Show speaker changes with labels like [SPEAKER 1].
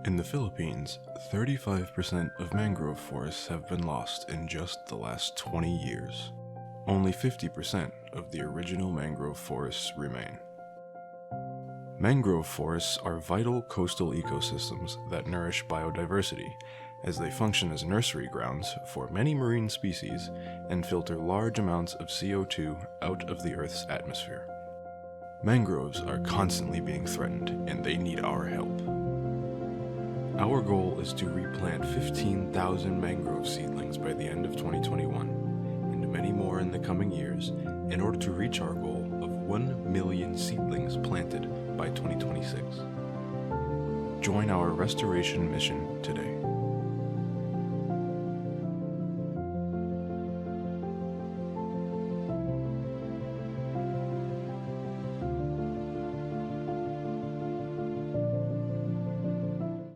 [SPEAKER 1] In the Philippines, 35% of mangrove forests have been lost in just the last 20 years. Only 50% of the original mangrove forests remain. Mangrove forests are vital coastal ecosystems that nourish biodiversity, as they function as nursery grounds for many marine species and filter large amounts of CO2 out of the Earth's atmosphere. Mangroves are constantly being threatened, and they need our help. Our goal is to replant 15,000 mangrove seedlings by the end of 2021, and many more in the coming years, in order to reach our goal of 1 million seedlings planted by 2026. Join our restoration mission today.